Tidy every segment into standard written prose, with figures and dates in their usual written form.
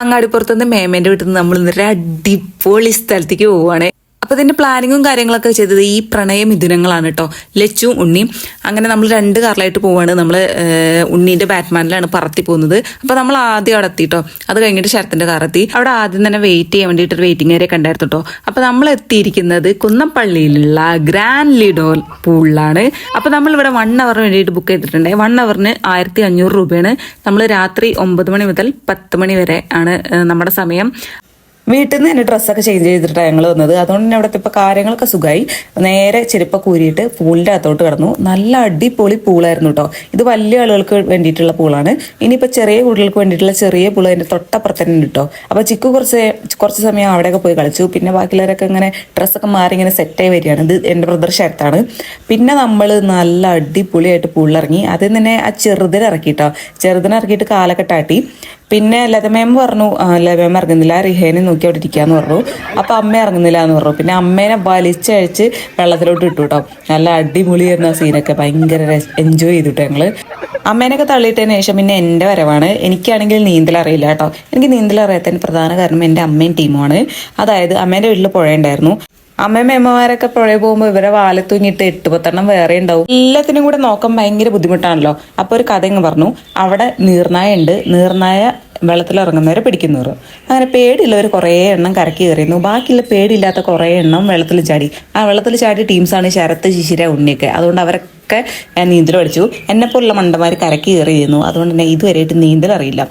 അങ്ങാടിപ്പുറത്തുനിന്ന് മേമേന്റെ വീട്ടിൽ നിന്ന് നമ്മൾ ഇന്നൊരു അടിപൊളി സ്ഥലത്തേക്ക് പോവുകയാണ്. അപ്പൊ ഇതിന്റെ പ്ലാനിങ്ങും കാര്യങ്ങളൊക്കെ ചെയ്തത് ഈ പ്രണയ മിഥുനങ്ങളാണ് കേട്ടോ, ലച്ചുവും ഉണ്ണിയും. അങ്ങനെ നമ്മൾ 2 കാറിലായിട്ട് പോവാണ്. നമ്മള് ഉണ്ണീന്റെ ബാറ്റ്മാനിലാണ് പറത്തി പോകുന്നത്. അപ്പൊ നമ്മൾ ആദ്യം അവിടെ എത്തിട്ടോ. അത് കഴിഞ്ഞിട്ട് ശരത്തിന്റെ കാർ എത്തി. അവിടെ ആദ്യം തന്നെ വെയിറ്റ് ചെയ്യാൻ വേണ്ടിയിട്ട് ഒരു വെയിറ്റിംഗ് ഏരിയ ഒക്കെ ഉണ്ടായിരുന്നു കേട്ടോ. അപ്പൊ നമ്മൾ എത്തിയിരിക്കുന്നത് കുന്നപ്പള്ളിയിലുള്ള ഗ്രാൻഡ് ലിഡോൾ പൂളിലാണ്. അപ്പൊ നമ്മൾ ഇവിടെ 1 അവറിന് വേണ്ടിയിട്ട് ബുക്ക് ചെയ്തിട്ടുണ്ട്. 1 അവറിന് 1500 രൂപയാണ്. നമ്മൾ രാത്രി 9 മണി മുതൽ 10 മണി വരെ ആണ് നമ്മുടെ സമയം. വീട്ടിൽ നിന്ന് തന്നെ ഡ്രസ്സൊക്കെ ചേഞ്ച് ചെയ്തിട്ടാണ് ഞങ്ങൾ വന്നത്. അതുകൊണ്ട് തന്നെ ഇവിടുത്തെ ഇപ്പോൾ കാര്യങ്ങളൊക്കെ സുഖമായി. നേരെ ചെരുപ്പൊക്കെ ഊരിയിട്ട് പൂളിൻ്റെ അകത്തോട്ട് കിടന്നു. നല്ല അടിപൊളി പൂളായിരുന്നു കേട്ടോ. ഇത് വലിയ ആളുകൾക്ക് വേണ്ടിയിട്ടുള്ള പൂളാണ്. ഇനിയിപ്പോൾ ചെറിയ കുട്ടികൾക്ക് വേണ്ടിയിട്ടുള്ള ചെറിയ പൂള് അതിൻ്റെ തൊട്ടപ്പുറത്ത് തന്നെ കിട്ടോ. അപ്പോൾ ചിക്കു കുറച്ച് സമയം അവിടെയൊക്കെ പോയി കളിച്ചു. പിന്നെ ബാക്കിയുള്ളവരൊക്കെ ഇങ്ങനെ ഡ്രസ്സൊക്കെ മാറി ഇങ്ങനെ സെറ്റായി വരികയാണ്. ഇത് എൻ്റെ ബ്രദർ ശരത്താണ്. പിന്നെ നമ്മൾ നല്ല അടിപൊളിയായിട്ട് പൂളിലിറങ്ങി. അതിൽ തന്നെ ആ ചെറുതിനിറക്കിട്ടോ. ചെറുതിനിറക്കിയിട്ട് കാലൊക്കെ ടാട്ടി. പിന്നെ ലതമേമ പറഞ്ഞു ലതമേമ ഇറങ്ങുന്നില്ല, റിഹേനെ നോക്കി അവിടെ ഇരിക്കാന്ന് പറഞ്ഞു. അപ്പൊ അമ്മ ഇറങ്ങുന്നില്ല എന്ന് പറഞ്ഞു. പിന്നെ അമ്മേനെ വലിച്ചഴിച്ച് വെള്ളത്തിലോട്ട് ഇട്ടു കേട്ടോ. നല്ല അടിപൊളിയായിരുന്നു ആ സീനൊക്കെ. ഭയങ്കര എൻജോയ് ചെയ്തിട്ടു ഞങ്ങള്. അമ്മേനൊക്കെ തള്ളിയിട്ടതിന് ശേഷം പിന്നെ എൻ്റെ വരവാണ്. എനിക്കാണെങ്കിൽ നീന്തൽ അറിയില്ല കേട്ടോ. എനിക്ക് നീന്തൽ അറിയാത്തതിന് പ്രധാന കാരണം എൻ്റെ അമ്മയും ടീമുമാണ്. അതായത് അമ്മേൻ്റെ വീട്ടിൽ പുഴ ഉണ്ടായിരുന്നു. അമ്മയും അമ്മമാരൊക്കെ പുഴ പോകുമ്പോൾ ഇവരെ വാലത്തൂങ്ങിയിട്ട് 8-10 വേറെ ഉണ്ടാവും. എല്ലാത്തിനും കൂടെ നോക്കാൻ ഭയങ്കര ബുദ്ധിമുട്ടാണല്ലോ. അപ്പൊ ഒരു കഥ ഇങ്ങ് പറഞ്ഞു. അവിടെ നീർനായ ഉണ്ട്. നീർനായ വെള്ളത്തിലിറങ്ങുന്നവരെ പിടിക്കുന്നവർ. അങ്ങനെ പേടിയുള്ളവർ കുറേ എണ്ണം കരക്കി കയറിയിരുന്നു. ബാക്കിയുള്ള പേടിയില്ലാത്ത കുറേ എണ്ണം വെള്ളത്തിൽ ചാടി. ആ വെള്ളത്തിൽ ചാടിയ ടീംസാണ് ശരത്ത്, ശിശിര, ഉണ്ണിയൊക്കെ. അതുകൊണ്ട് അവരൊക്കെ നീന്തൽ പഠിച്ചു. എന്നെപ്പോലുള്ള മണ്ടന്മാർ കരക്കി കയറി ചെയ്യുന്നു. അതുകൊണ്ട് തന്നെ ഇതുവരെയായിട്ട് നീന്തൽ അറിയില്ല.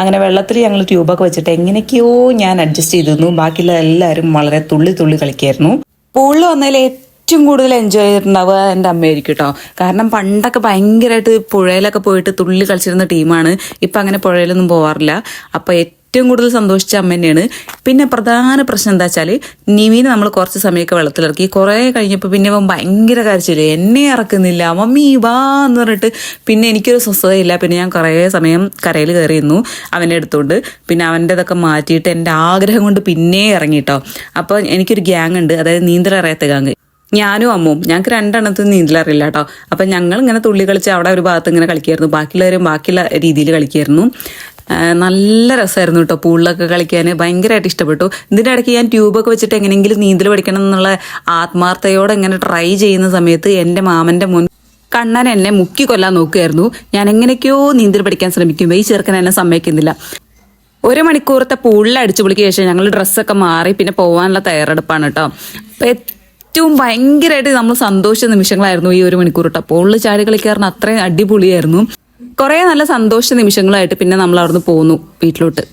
അങ്ങനെ വെള്ളത്തിൽ ഞങ്ങൾ ട്യൂബൊക്കെ വെച്ചിട്ട് എങ്ങനെയൊക്കെയോ ഞാൻ അഡ്ജസ്റ്റ് ചെയ്തിരുന്നു. ബാക്കിയുള്ള എല്ലാവരും വളരെ തുള്ളി തുള്ളി കളിക്കായിരുന്നു. പൂളിൽ വന്നതിൽ ഏറ്റവും കൂടുതൽ എൻജോയ് ചെയ്തിട്ടുണ്ടാവുക എൻ്റെ അമ്മയായിരിക്കും കേട്ടോ. കാരണം പണ്ടൊക്കെ ഭയങ്കരമായിട്ട് പുഴയിലൊക്കെ പോയിട്ട് തുള്ളി കളിച്ചിരുന്ന ടീമാണ്. ഇപ്പം അങ്ങനെ പുഴയിലൊന്നും പോവാറില്ല. അപ്പം ഏറ്റവും കൂടുതൽ സന്തോഷിച്ച അമ്മ തന്നെയാണ്. പിന്നെ പ്രധാന പ്രശ്നം എന്താ വെച്ചാൽ നിവീനെ നമ്മൾ കുറച്ച് സമയമൊക്കെ വെള്ളത്തിലിറക്കി. കുറേ കഴിഞ്ഞപ്പോൾ പിന്നെ അവൻ ഭയങ്കര കരച്ചില്ല, എന്നെ ഇറക്കുന്നില്ല, മമ്മി വാ എന്ന് പറഞ്ഞിട്ട്. പിന്നെ എനിക്കൊരു സ്വസ്ഥതയില്ല. പിന്നെ ഞാൻ കുറേ സമയം കരയിൽ കയറിയിരുന്നു അവനെ എടുത്തുകൊണ്ട്. പിന്നെ അവൻ്റെ ഇതൊക്കെ മാറ്റിയിട്ട് എൻ്റെ ആഗ്രഹം കൊണ്ട് പിന്നെ ഇറങ്ങിട്ടോ. അപ്പോൾ എനിക്കൊരു ഗ്യാങ് ഉണ്ട്, അതായത് നീന്തലറിയാത്ത ഗ്യാങ്. ഞാനും അമ്മും, ഞങ്ങൾക്ക് 2 എണ്ണത്തിൽ നീന്തലറിയില്ല കേട്ടോ. അപ്പം ഞങ്ങൾ ഇങ്ങനെ തുള്ളി കളിച്ച് അവിടെ ഒരു ഭാഗത്ത് ഇങ്ങനെ കളിക്കായിരുന്നു. ബാക്കിയുള്ളവരും ബാക്കിയുള്ള രീതിയിൽ കളിക്കായിരുന്നു. നല്ല രസമായിരുന്നു കേട്ടോ പൂളിലൊക്കെ കളിക്കാൻ. ഭയങ്കരമായിട്ട് ഇഷ്ടപ്പെട്ടു. ഇതിൻ്റെ ഇടയ്ക്ക് ഞാൻ ട്യൂബൊക്കെ വെച്ചിട്ട് എങ്ങനെയെങ്കിലും നീന്തൽ പഠിക്കണം എന്നുള്ള ആത്മാർത്ഥയോടെ ഇങ്ങനെ ട്രൈ ചെയ്യുന്ന സമയത്ത് എൻ്റെ മാമൻ്റെ മുൻ കണ്ണൻ എന്നെ മുക്കി കൊല്ലാൻ നോക്കുകയായിരുന്നു. ഞാൻ എങ്ങനെയൊക്കെയോ നീന്തൽ പഠിക്കാൻ ശ്രമിക്കുമ്പോൾ ഈ ചെറുക്കൻ എന്നെ സമ്മതിക്കുന്നില്ല. 1 മണിക്കൂറത്തെ പൂളിൽ അടിച്ചു പൊളിക്ക് ശേഷം ഞങ്ങൾ ഡ്രസ്സൊക്കെ മാറി പിന്നെ പോകാനുള്ള തയ്യാറെടുപ്പാണ് കേട്ടോ. അപ്പം ഏറ്റവും ഭയങ്കരമായിട്ട് നമ്മൾ സന്തോഷ നിമിഷങ്ങളായിരുന്നു ഈ 1 മണിക്കൂർ കേട്ടോ. പൂളിൽ ചാടി കളിക്കാറുണ്ട്, അത്രയും അടിപൊളിയായിരുന്നു. കുറേ നല്ല സന്തോഷ നിമിഷങ്ങളായിട്ട് പിന്നെ നമ്മൾ അവിടുന്ന് പോന്നു വീട്ടിലോട്ട്.